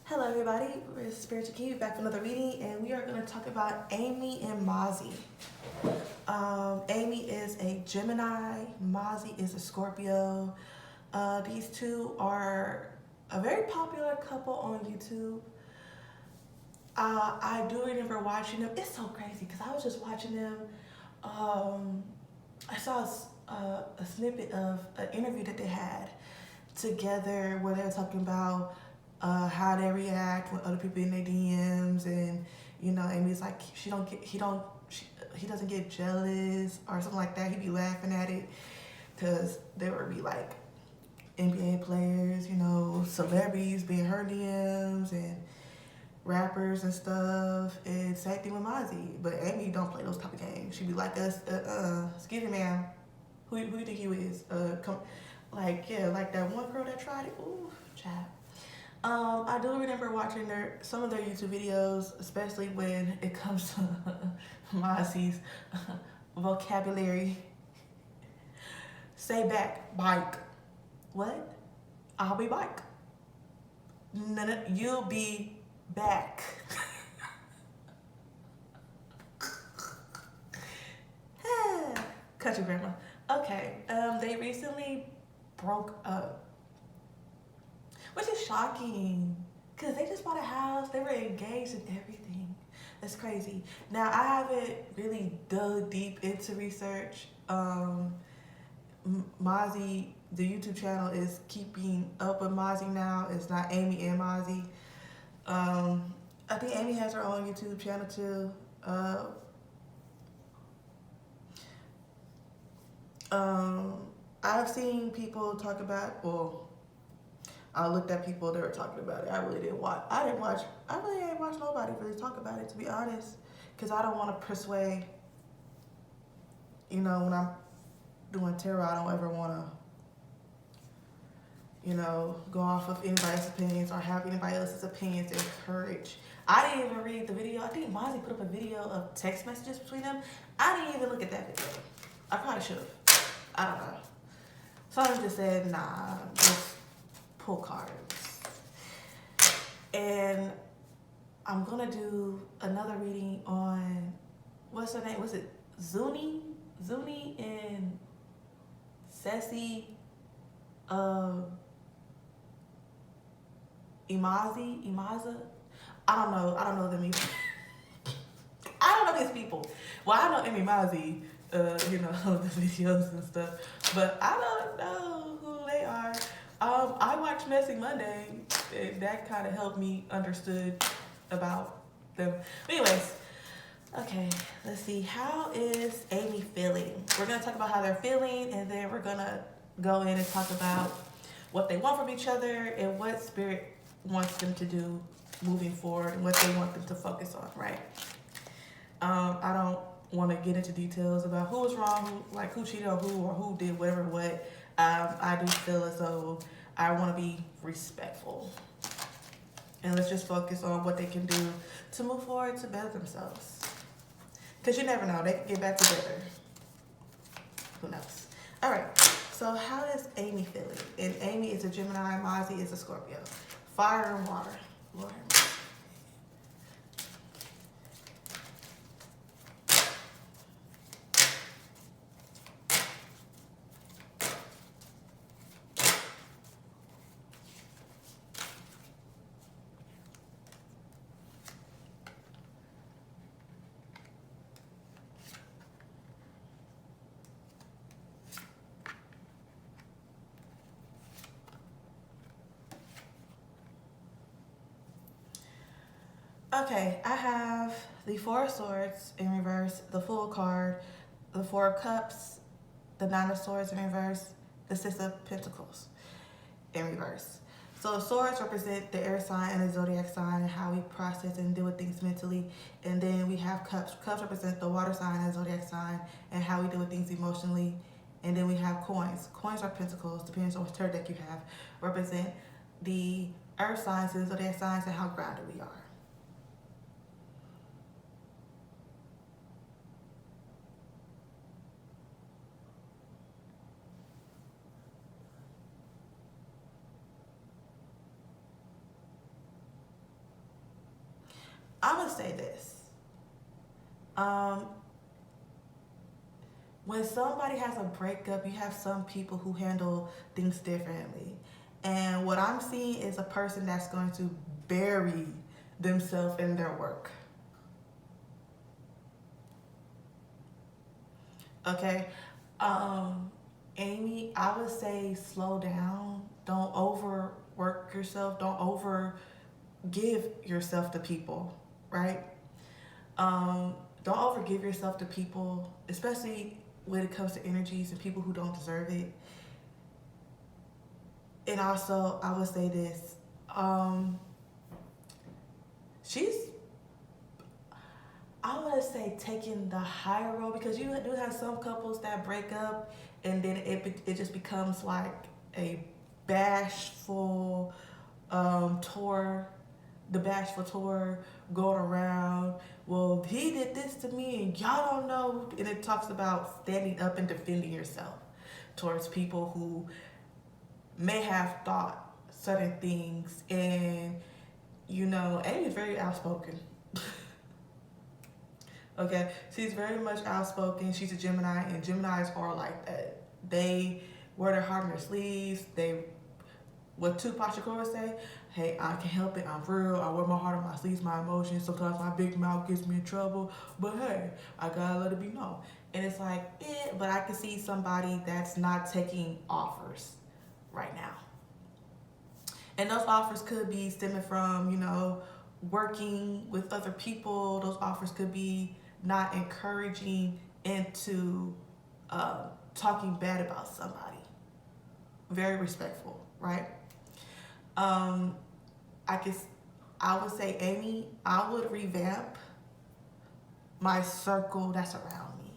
Hello everybody, we're Spiritual Key back with another reading, and we are going to talk about Amy and Mazi. Amy is a Gemini, Mazi is a Scorpio. These two are a very popular couple on YouTube. I do remember watching them. It's so crazy because I was just watching them. I saw a snippet of an interview that they had together where they were talking about how they react when other people in their DMs, and Amy's like he doesn't get jealous or something like that. He'd be laughing at it because there would be like NBA players, celebrities being her DMs and rappers and stuff, and same thing with Mazi. But Amy don't play those type of games. She'd be like us, excuse me, ma'am, who you think you is? Like that one girl that tried it. Ooh, child. I do remember watching some of their YouTube videos, especially when it comes to Mazi's vocabulary. Say back, bike. What? I'll be bike. No, you'll be back. Country grandma. Okay, they recently broke up, which is shocking because they just bought a house. They were engaged and everything. That's crazy. Now, I haven't really dug deep into research. Mazi, the YouTube channel, is keeping up with Mazi now. It's not Amy and Mazi. I think Amy has her own YouTube channel too. I've seen people talk about, I looked at people that were talking about it. I really ain't watch nobody really talk about it, to be honest, because I don't want to persuade. When I'm doing tarot, I don't ever want to, go off of anybody's opinions or have anybody else's opinions to encourage. I didn't even read the video. I think Mazi put up a video of text messages between them. I didn't even look at that video. I probably should have. I don't know. Someone just said, nah, just pull cards. And I'm gonna do another reading on, what's her name? Was it Zuni and Sassy Imaza? I don't know them either. I don't know these people. Well, I know Amy Mazi, the videos and stuff, but I don't know who they are. I watched Messy Monday, and that kind of helped me understood about them. But anyways, okay, let's see. How is Amy feeling? We're going to talk about how they're feeling, and then we're going to go in and talk about what they want from each other and what Spirit wants them to do moving forward and what they want them to focus on, right? I don't want to get into details about who was wrong, who cheated on who, or who did whatever what. I do feel as though I want to be respectful. And let's just focus on what they can do to move forward to better themselves. Because you never know, they can get back together. Who knows? All right, so how is Amy feeling? And Amy is a Gemini, Mazi is a Scorpio. Fire and water. Lord have mercy. Okay, I have the Four of Swords in reverse, the Fool card, the Four of Cups, the Nine of Swords in reverse, the Six of Pentacles in reverse. So swords represent the air sign and the zodiac sign and how we process and deal with things mentally. And then we have cups. Cups represent the water sign and zodiac sign and how we deal with things emotionally. And then we have coins. Coins are pentacles, depends on which tarot deck you have, represent the earth signs and zodiac signs and how grounded we are. I'm gonna say this. Um, when somebody has a breakup, you have some people who handle things differently. And what I'm seeing is a person that's going to bury themselves in their work. Okay? Um, Amy, I would say slow down. Don't overwork yourself. Don't over give yourself to people, right? Um, don't overgive yourself to people, especially when it comes to energies and people who don't deserve it. And also, I would say this: um, she's, I want to say, taking the higher road, because you do have some couples that break up and then it just becomes like a bashful tour, the bashful tour going around. Well, he did this to me and y'all don't know. And it talks about standing up and defending yourself towards people who may have thought certain things. And, Amy's very outspoken. Okay, she's very much outspoken. She's a Gemini, and Geminis are like that. They wear their heart on their sleeves. What Tupac Shakur would say, hey, I can help it, I'm real, I wear my heart on my sleeves, my emotions, sometimes my big mouth gets me in trouble, but hey, I gotta let it be known. And it's like, but I can see somebody that's not taking offers right now. And those offers could be stemming from, working with other people. Those offers could be not encouraging into talking bad about somebody. Very respectful, right? I would say, Amy, I would revamp my circle that's around me.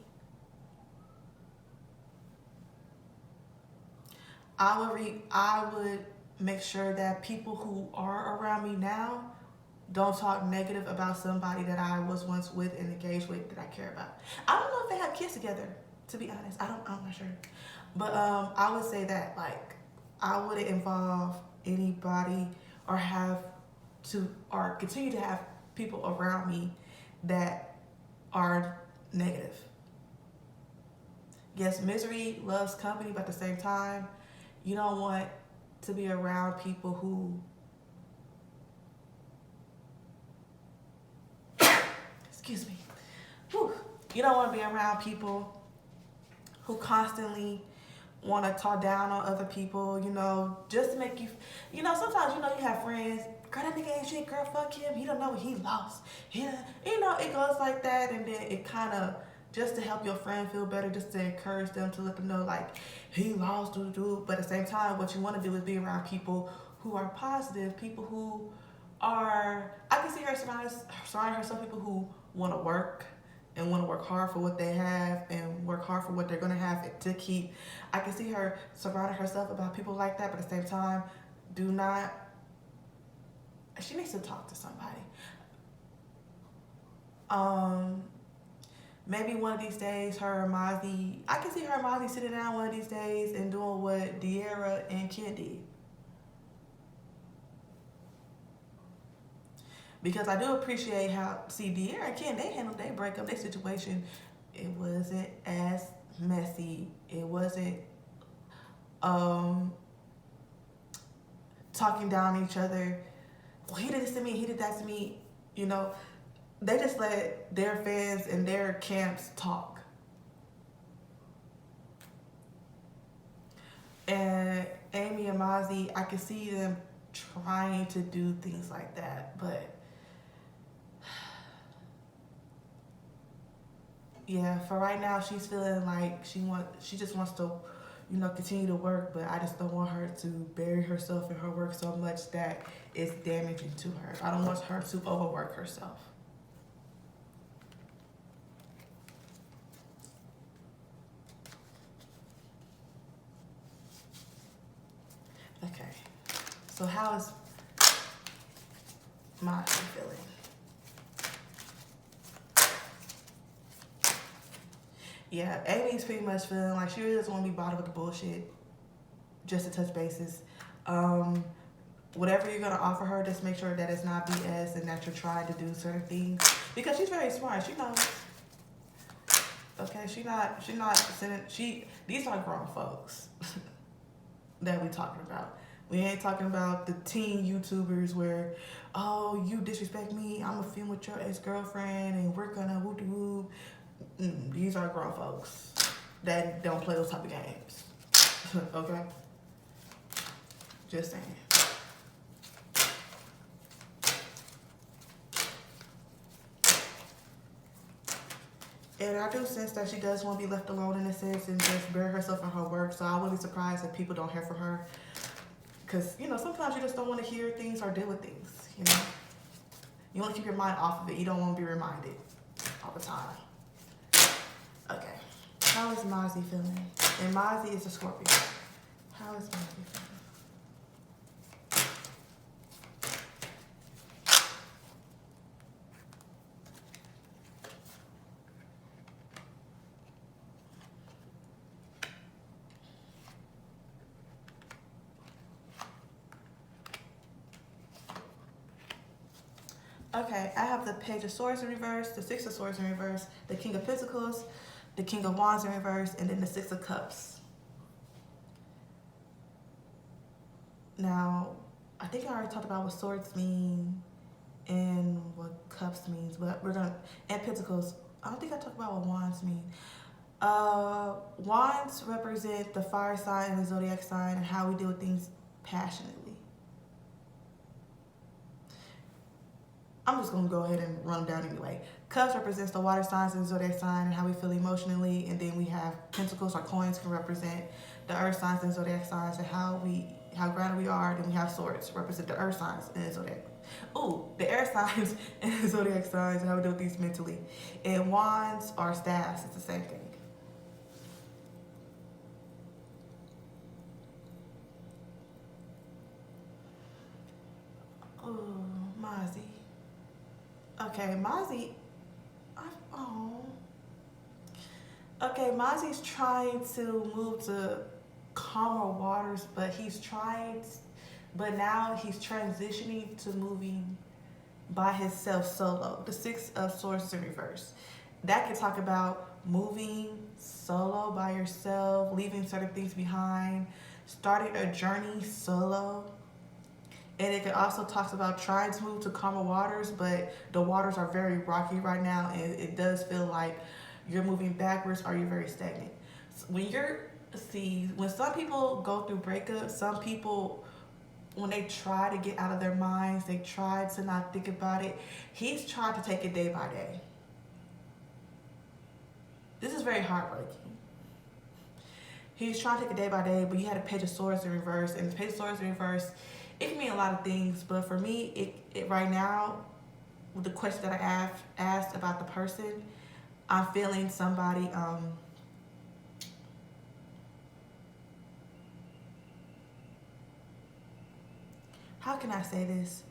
I would make sure that people who are around me now don't talk negative about somebody that I was once with and engaged with that I care about. I don't know if they have kids together, to be honest. I'm not sure. But I would say that, like, I wouldn't involve anybody or continue to have people around me that are negative. Yes, misery loves company, but at the same time, you don't want to be around people who, excuse me, you don't want to be around people who constantly want to talk down on other people, just to make you, sometimes, you have friends, girl, that nigga ain't shit, girl, fuck him, he don't know what he lost. It goes like that, and then it kind of, just to help your friend feel better, just to encourage them, to let them know, like, he lost, but at the same time, what you want to do is be around people who are positive, people who are, I can see her surrounding herself people who want to work, and want to work hard for what they have and work hard for what they're going to have to keep. I can see her surrounding herself about people like that, but at the same time, she needs to talk to somebody. Maybe one of these days, her and Mazi, I can see her and Mazi sitting down one of these days and doing what De'Ara and Ken did. Because I do appreciate how, De'Ara and Ken, they handled their breakup, their situation. It wasn't as messy. It wasn't talking down on each other. Well, he did this to me, he did that to me. They just let their fans and their camps talk. And Amy and Mazi, I can see them trying to do things like that, but yeah, for right now, she's feeling like she just wants to, continue to work, but I just don't want her to bury herself in her work so much that it's damaging to her. I don't want her to overwork herself. Okay, so how is Mazi feeling? Yeah, Amy's pretty much feeling like she really doesn't want to be bothered with the bullshit, just to touch bases. whatever you're gonna offer her, just make sure that it's not BS and that you're trying to do certain things because she's very smart. She knows. Okay, she's not sending. These are grown folks that we talking about. We ain't talking about the teen YouTubers where, oh, you disrespect me, I'm gonna film with your ex-girlfriend and we're gonna whoop-de-whoop. These are grown folks that don't play those type of games. Okay? Just saying. And I do sense that she does want to be left alone in a sense and just bury herself in her work. So I wouldn't be surprised if people don't hear from her. Because, sometimes you just don't want to hear things or deal with things, You want to keep your mind off of it. You don't want to be reminded all the time. Okay. How is Mazi feeling? And Mazi is a Scorpio. How is Mazi feeling? Okay, I have the Page of Swords in reverse, the Six of Swords in reverse, the King of Pentacles, the King of Wands in reverse, and then the Six of Cups. Now, I think I already talked about what swords mean and what cups means, but and Pentacles. I don't think I talked about what wands mean. Wands represent the fire sign and the zodiac sign and how we deal with things passionately. I'm just going to go ahead and run them down anyway. Cups represents the water signs and the zodiac sign and how we feel emotionally. And then we have pentacles or coins can represent the earth signs and zodiac signs and how grounded we are. Then we have swords represent the earth signs and the zodiac. The air signs and the zodiac signs and how we deal with these mentally. And wands or staffs, it's the same thing. Oh, Mazi. Okay, Mazi. Okay, Mazi's trying to move to calmer waters, but but now he's transitioning to moving by himself solo. The Six of Swords in reverse. That can talk about moving solo by yourself, leaving certain things behind, starting a journey solo. And it can also talk about trying to move to calmer waters, but the waters are very rocky right now, and it does feel like you're moving backwards or you're very stagnant. So when some people go through breakups, some people, when they try to get out of their minds, they try to not think about it. He's trying to take it day by day. This is very heartbreaking. He's trying to take it day by day, but you had a Page of Swords in reverse, and the Page of Swords in reverse, it can mean a lot of things, but for me, it right now, with the question that I asked about the person, I'm feeling somebody, how can I say this?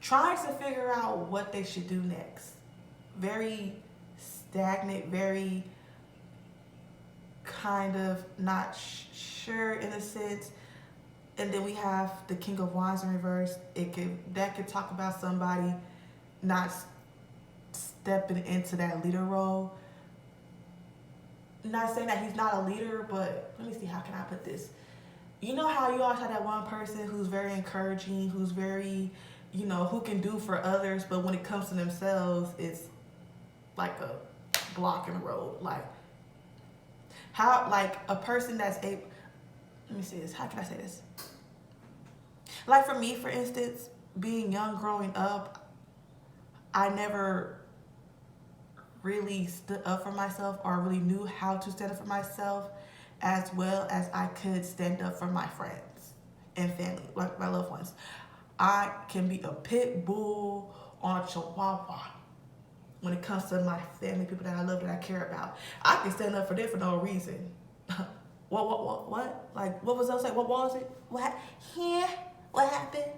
Trying to figure out what they should do next. Very stagnant, very kind of not sure in a sense. And then we have the King of Wands in reverse. That could talk about somebody not stepping into that leader role. Not saying that he's not a leader, but let me see, how can I put this? You know how you always have that one person who's very encouraging, who's very, who can do for others, but when it comes to themselves, it's like a block in the road. Like a person that's able, let me see this, how can I say this? Like for me, for instance, being young growing up, I never really stood up for myself or really knew how to stand up for myself as well as I could stand up for my friends and family, like my loved ones. I can be a pit bull on a chihuahua when it comes to my family, people that I love, that I care about. I can stand up for them for no reason. What? Like, what was I saying? What was it? What? Yeah. What happened?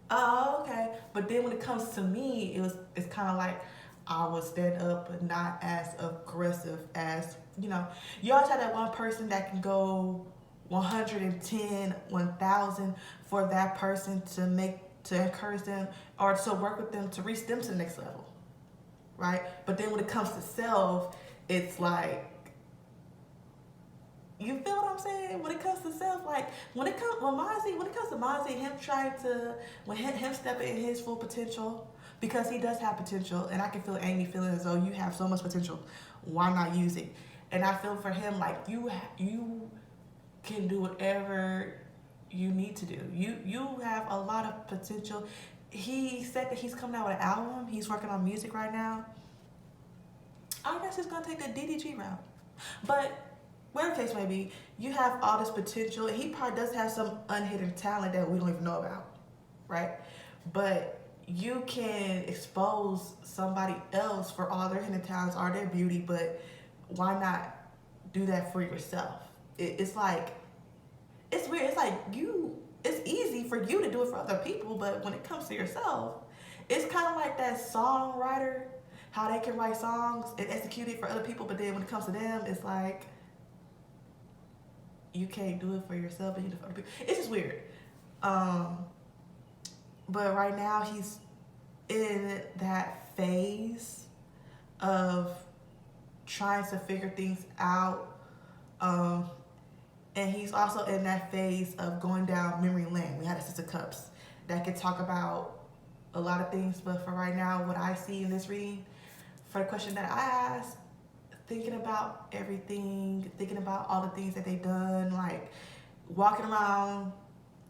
Oh, okay. But then when it comes to me, it's kind of like I would stand up, but not as aggressive as, you always have that one person that can go 110, 1,000 for that person to encourage them or to work with them to reach them to the next level, right? But then when it comes to self, it's like, you feel what I'm saying? When it comes to self, like when it comes to Mazi, him stepping in his full potential, because he does have potential, and I can feel Amy feeling as though you have so much potential. Why not use it? And I feel for him like you can do whatever you need to do. You have a lot of potential. He said that he's coming out with an album. He's working on music right now. I guess he's gonna take the DDG route, but whatever the case may be, you have all this potential. He probably does have some unhidden talent that we don't even know about, right? But you can expose somebody else for all their hidden talents or their beauty, but why not do that for yourself? It's like, it's weird. It's like it's easy for you to do it for other people, but when it comes to yourself, it's kind of like that songwriter, how they can write songs and execute it for other people, but then when it comes to them, it's like, you can't do it for yourself, but you do it for other people. It's just weird. But right now he's in that phase of trying to figure things out. And he's also in that phase of going down memory lane. We had a Six of Cups that could talk about a lot of things, but for right now, what I see in this reading, for the question that I asked, thinking about everything, thinking about all the things that they've done, like walking around.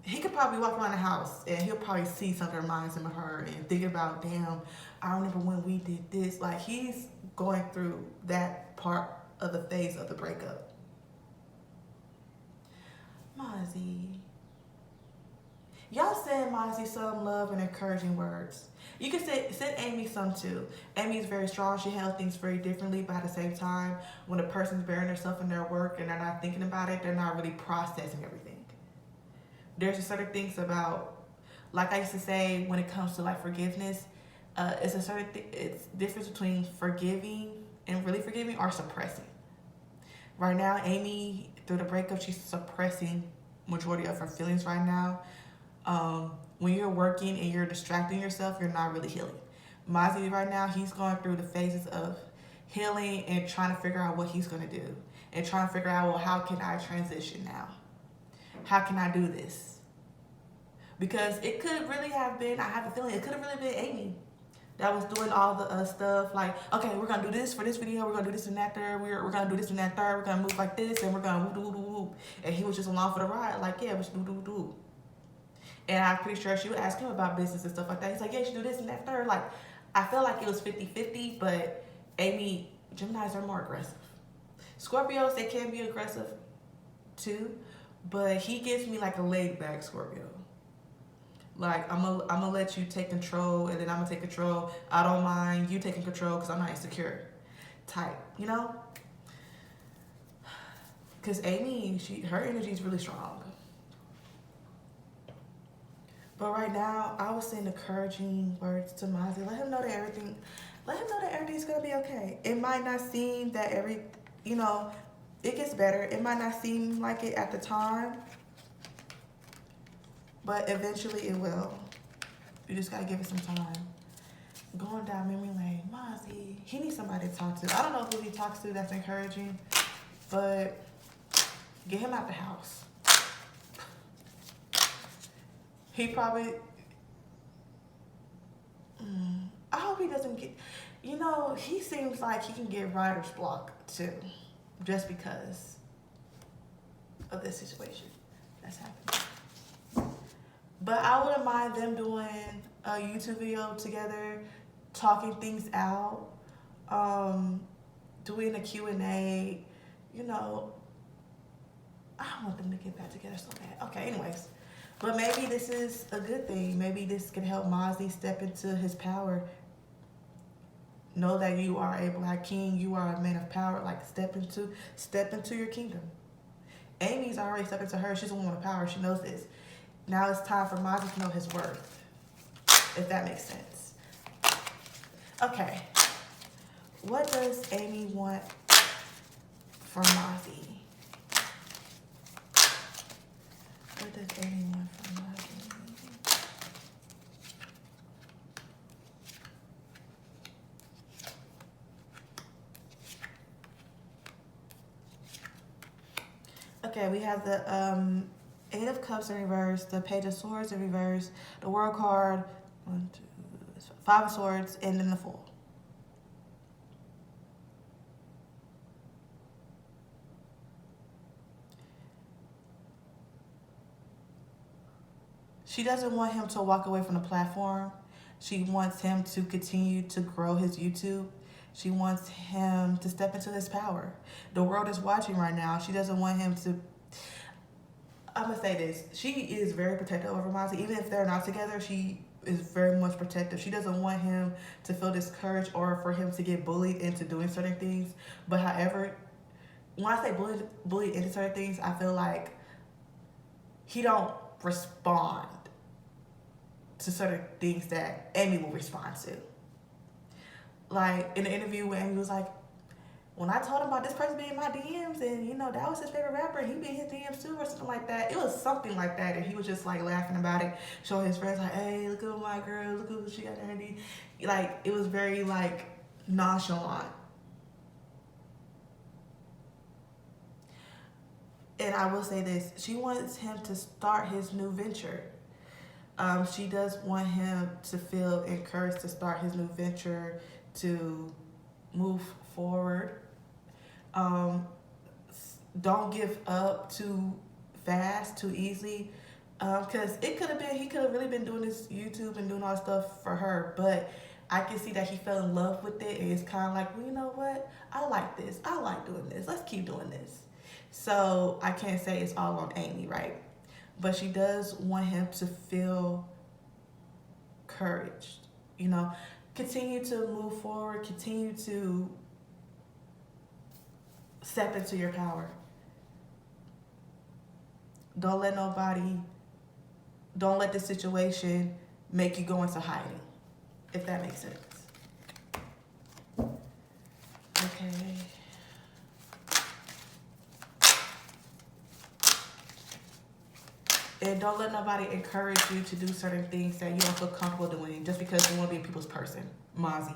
He could probably walk around the house and he'll probably see something that reminds him of her and think about, damn, I remember when we did this. Like he's going through that part of the phase of the breakup. Mazi. Y'all send Mazi some love and encouraging words. You can send Amy some too. Amy's very strong. She handles things very differently, but at the same time, when a person's burying herself in their work and they're not thinking about it, they're not really processing everything. There's just certain things about, like I used to say, when it comes to like forgiveness, it's difference between forgiving and really forgiving or suppressing. Right now, Amy, through the breakup, she's suppressing majority of her feelings right now. When you're working and you're distracting yourself, you're not really healing. Mazi right now, he's going through the phases of healing and trying to figure out what he's going to do. And trying to figure out, well, how can I transition now? How can I do this? Because it could really have been, I have a feeling, it could have really been Amy that was doing all the stuff. Like, okay, we're going to do this for this video. We're going to do this and that third. We're going to do this and that third. We're going to move like this. And we're going to whoop. And he was just along for the ride. Like, yeah, we should do. And I'm pretty sure she would ask him about business and stuff like that. He's like, yeah, you should do this and that third. Like, I feel like it was 50-50, but Amy, Geminis are more aggressive. Scorpios, they can be aggressive too, but he gives me like a laid back Scorpio. Like, I'm gonna let you take control, and then I'm gonna take control. I don't mind you taking control because I'm not insecure type, you know? Because Amy, her energy is really strong. But right now, I was saying encouraging words to Mazi. Let him know that everything's gonna be okay. It might not seem that it gets better. It might not seem like it at the time, but eventually it will. You just gotta give it some time. Going down memory lane, Mazi, he needs somebody to talk to. I don't know who he talks to that's encouraging, but get him out the house. He probably, I hope he doesn't get, he seems like he can get writer's block too, just because of this situation that's happening. But I wouldn't mind them doing a YouTube video together, talking things out, doing a Q&A, I want them to get back together so bad. Okay, anyways. But maybe this is a good thing. Maybe this can help Mazi step into his power. Know that you are a Black king. You are a man of power. Like, step into your kingdom. Amy's already stepped into her. She's a woman of power. She knows this. Now it's time for Mazi to know his worth, if that makes sense. Okay. What does Amy want from Mazi? What does Amy want from Mazi? Okay, we have the Eight of Cups in reverse, the Page of Swords in reverse, the World card, one, two, Five of Swords, and then the Fool. She doesn't want him to walk away from the platform. She wants him to continue to grow his YouTube. She wants him to step into his power. The world is watching right now. She doesn't want him to... I'm going to say this. She is very protective over Mazi. Even if they're not together, she is very much protective. She doesn't want him to feel discouraged or for him to get bullied into doing certain things. But however, when I say bullied into certain things, I feel like he don't respond to certain things that Amy will respond to. Like in the interview where Amy was like, when I told him about this person being in my DMs and you know that was his favorite rapper, he be in his DMs too or something like that. It was something like that, and he was just like laughing about it, showing his friends like, hey, look at my girl, look at what she got in her DM. Like it was very like nonchalant. And I will say this, she wants him to start his new venture. She does want him to feel encouraged to start his new venture, to move forward. Don't give up too fast, too easily. Because it could have been, he could have really been doing this YouTube and doing all this stuff for her. But I can see that he fell in love with it. And it's kind of like, well, you know what? I like this. I like doing this. Let's keep doing this. So I can't say it's all on Amy, right? But she does want him to feel encouraged, you know, continue to move forward, continue to step into your power. Don't let the situation make you go into hiding, if that makes sense. Okay. And don't let nobody encourage you to do certain things that you don't feel comfortable doing just because you want to be a people's person. Mazi.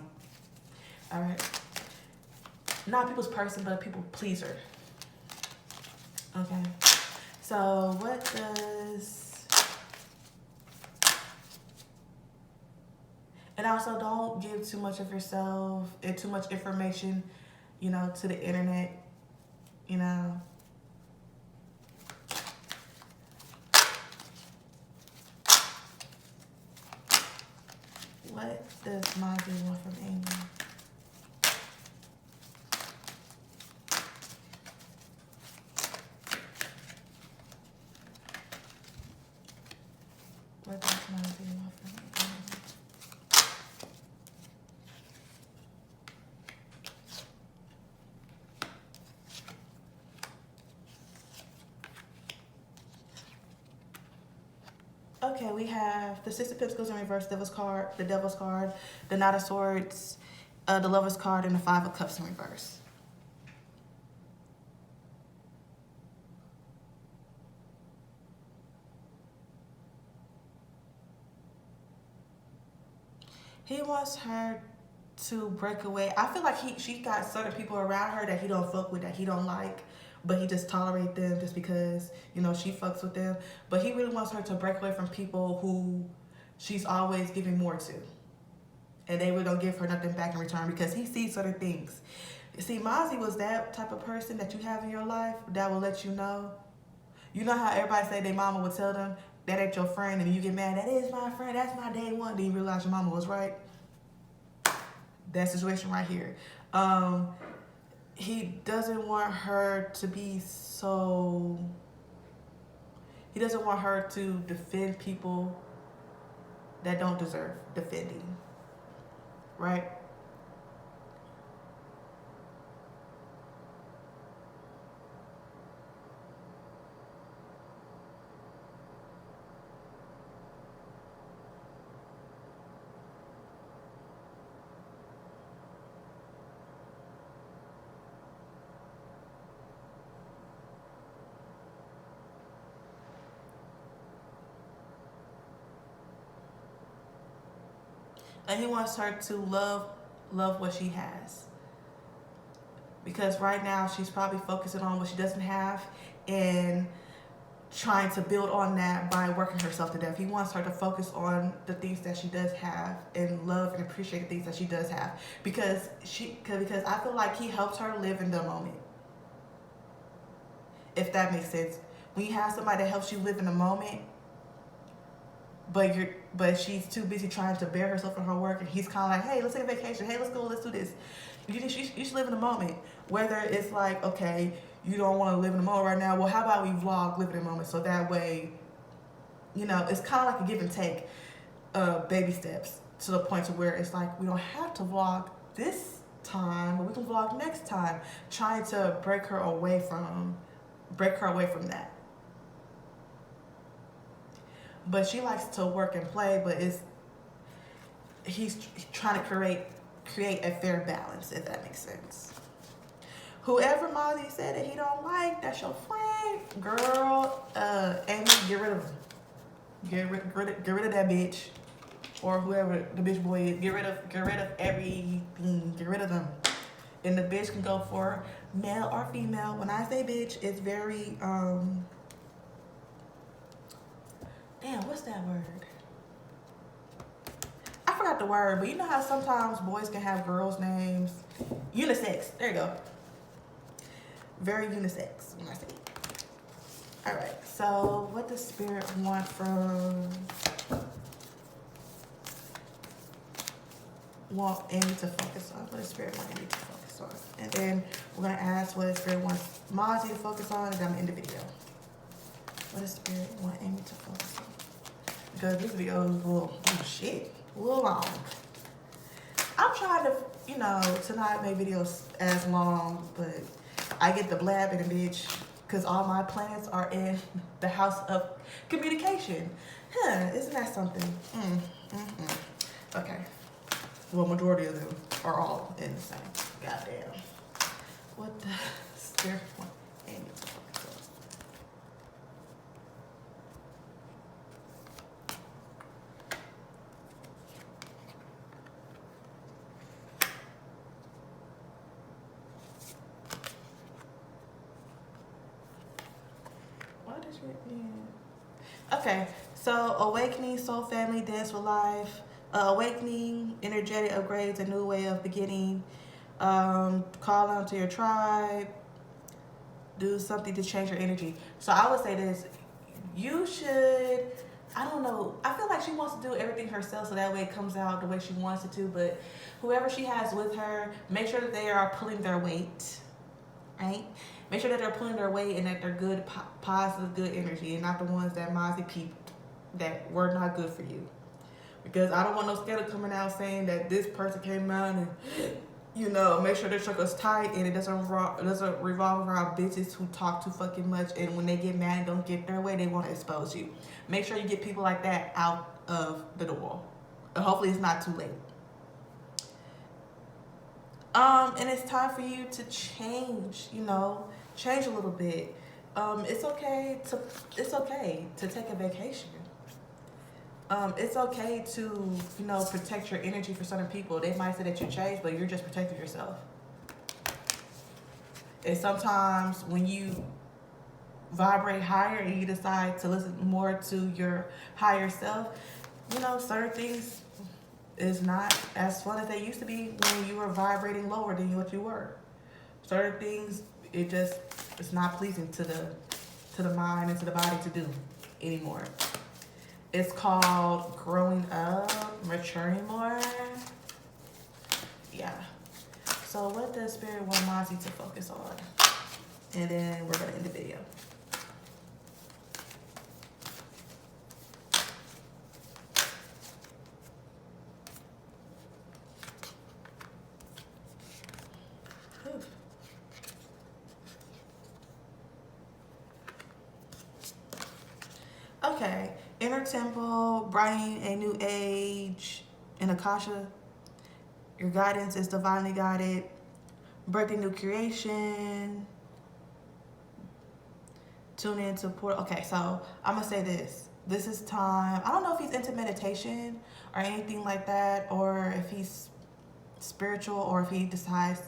All right. Not a people's person, but a people pleaser. Okay. So what does... And also don't give too much of yourself and too much information, you know, to the internet, you know. What does Mazi want from Amy? What does Mazi want from Amy? Okay, we have the Six of Pentacles in reverse, Devil's card, the Devil's card, the Knight of Swords, the Lover's card, and the Five of Cups in reverse. He wants her to break away. I feel like she got certain people around her that he don't fuck with, that he don't like, but he just tolerate them just because, you know, she fucks with them. But he really wants her to break away from people who she's always giving more to. And they really don't give her nothing back in return because he sees certain things. See, Mazi was that type of person that you have in your life that will let you know. You know how everybody say their mama would tell them, that ain't your friend, and you get mad, that is my friend, that's my day one. Then you realize your mama was right. That situation right here. He doesn't want her to be so... He doesn't want her to defend people that don't deserve defending. Right? And he wants her to love what she has. Because right now she's probably focusing on what she doesn't have and trying to build on that by working herself to death. He wants her to focus on the things that she does have and love and appreciate the things that she does have. Because I feel like he helps her live in the moment. If that makes sense. When you have somebody that helps you live in the moment, but she's too busy trying to bear herself in her work, and he's kind of like, hey, let's take a vacation. Hey, let's go. Let's do this. You should live in the moment. Whether it's like, okay, you don't want to live in the moment right now. Well, how about we vlog living in the moment? So that way, it's kind of like a give and take, baby steps to the point to where it's like, we don't have to vlog this time, but we can vlog next time. Trying to break her away from that. But she likes to work and play, but he's trying to create a fair balance, if that makes sense. Whoever Mazi said that he don't like, that's your friend, girl. Amy, get rid of him. Get rid of that bitch, or whoever the bitch boy is. Get rid of everything. Get rid of them. And the bitch can go for male or female. When I say bitch, it's very damn, what's that word? I forgot the word, but you know how sometimes boys can have girls' names? Unisex. There you go. Very unisex when I say it. Alright, so what does Spirit want Amy to focus on? What does Spirit want Amy to focus on? And then we're going to ask what does Spirit wants Mazi to focus on, and then I'm going to end the video. What does Spirit want Amy to focus on? Because this video is a little long. I'm trying to, to not make videos as long, but I get the blabbing a bitch because all my planets are in the house of communication. Isn't that something? Okay. Well, majority of them are all in the same. Goddamn. What the Spirit want Amy to focus on? Okay, so awakening, soul family, dance with life, awakening, energetic upgrades, a new way of beginning, call on to your tribe, do something to change your energy. So I would say this, you should, I don't know, I feel like she wants to do everything herself so that way it comes out the way she wants it to, but whoever she has with her, make sure that they are pulling their weight, right? Make sure that they're pulling their weight and that they're good, positive, good energy, and not the ones that Mazi peeped that were not good for you. Because I don't want no scandal coming out saying that this person came out and, make sure their circle's tight and it doesn't revolve around bitches who talk too fucking much, and when they get mad and don't get their way, they want to expose you. Make sure you get people like that out of the door. And hopefully it's not too late. And it's time for you to change, change a little bit. It's okay to take a vacation. It's okay to, protect your energy for certain people. They might say that you changed, but you're just protecting yourself. And sometimes when you vibrate higher and you decide to listen more to your higher self, certain things is not as fun as they used to be when you were vibrating lower than what you were. Certain things, it's not pleasing to the mind and to the body to do anymore. It's called growing up, maturing more. Yeah. So what does Spirit want Mazi to focus on? And then we're gonna end the video. Okay, inner temple, brightening a new age in Akasha. Your guidance is divinely guided. Birthing new creation. Tune into portal. Okay, so I'm gonna say this. This is time. I don't know if he's into meditation or anything like that, or if he's spiritual, or if he decides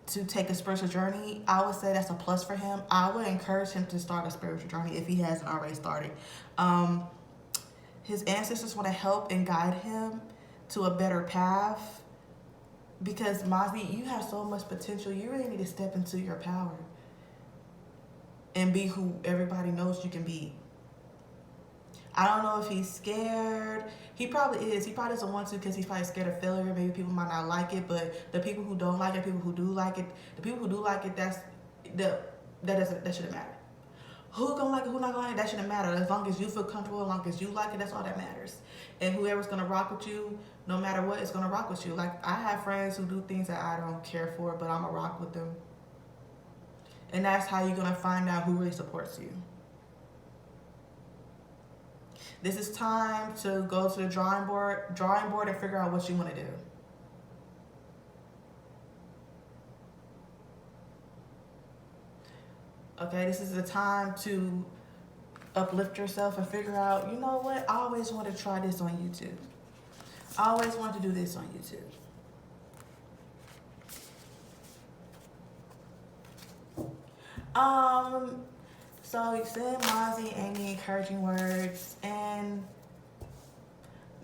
to take a spiritual journey. I would say that's a plus for him. I would encourage him to start a spiritual journey if he hasn't already started. His ancestors want to help and guide him to a better path, because Mazi, you have so much potential. You really need to step into your power and be who everybody knows you can be. I don't know if he's scared. He probably is. He probably doesn't want to because he's probably scared of failure. Maybe people might not like it, but the people who don't like it, people who do like it, the people who do like it, that shouldn't matter. Who gonna like it, who not gonna like it, that shouldn't matter. As long as you feel comfortable, as long as you like it, that's all that matters. And whoever's gonna rock with you, no matter what, is gonna rock with you. Like, I have friends who do things that I don't care for, but I'm gonna rock with them. And that's how you're gonna find out who really supports you. This is time to go to the drawing board and figure out what you want to do. Okay, this is the time to uplift yourself and figure out, you know what, I always wanted to try this on YouTube. I always wanted to do this on YouTube. So you send Mazi any encouraging words, and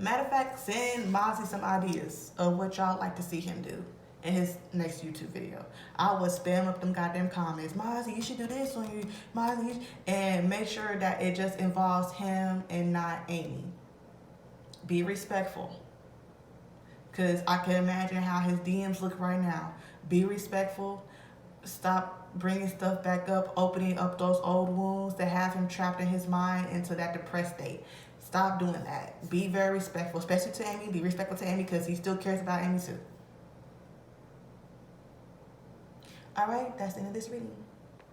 matter of fact, send Mazi some ideas of what y'all like to see him do in his next YouTube video. I will spam up them goddamn comments. Mazi, you should do this on you. Mazi, and make sure that it just involves him and not Amy. Be respectful, because I can imagine how his DMs look right now. Be respectful. Stop bringing stuff back up, opening up those old wounds that have him trapped in his mind into that depressed state. Stop doing that. Be very respectful, especially to Amy. Be respectful to Amy, because he still cares about Amy too. All right, that's the end of this reading.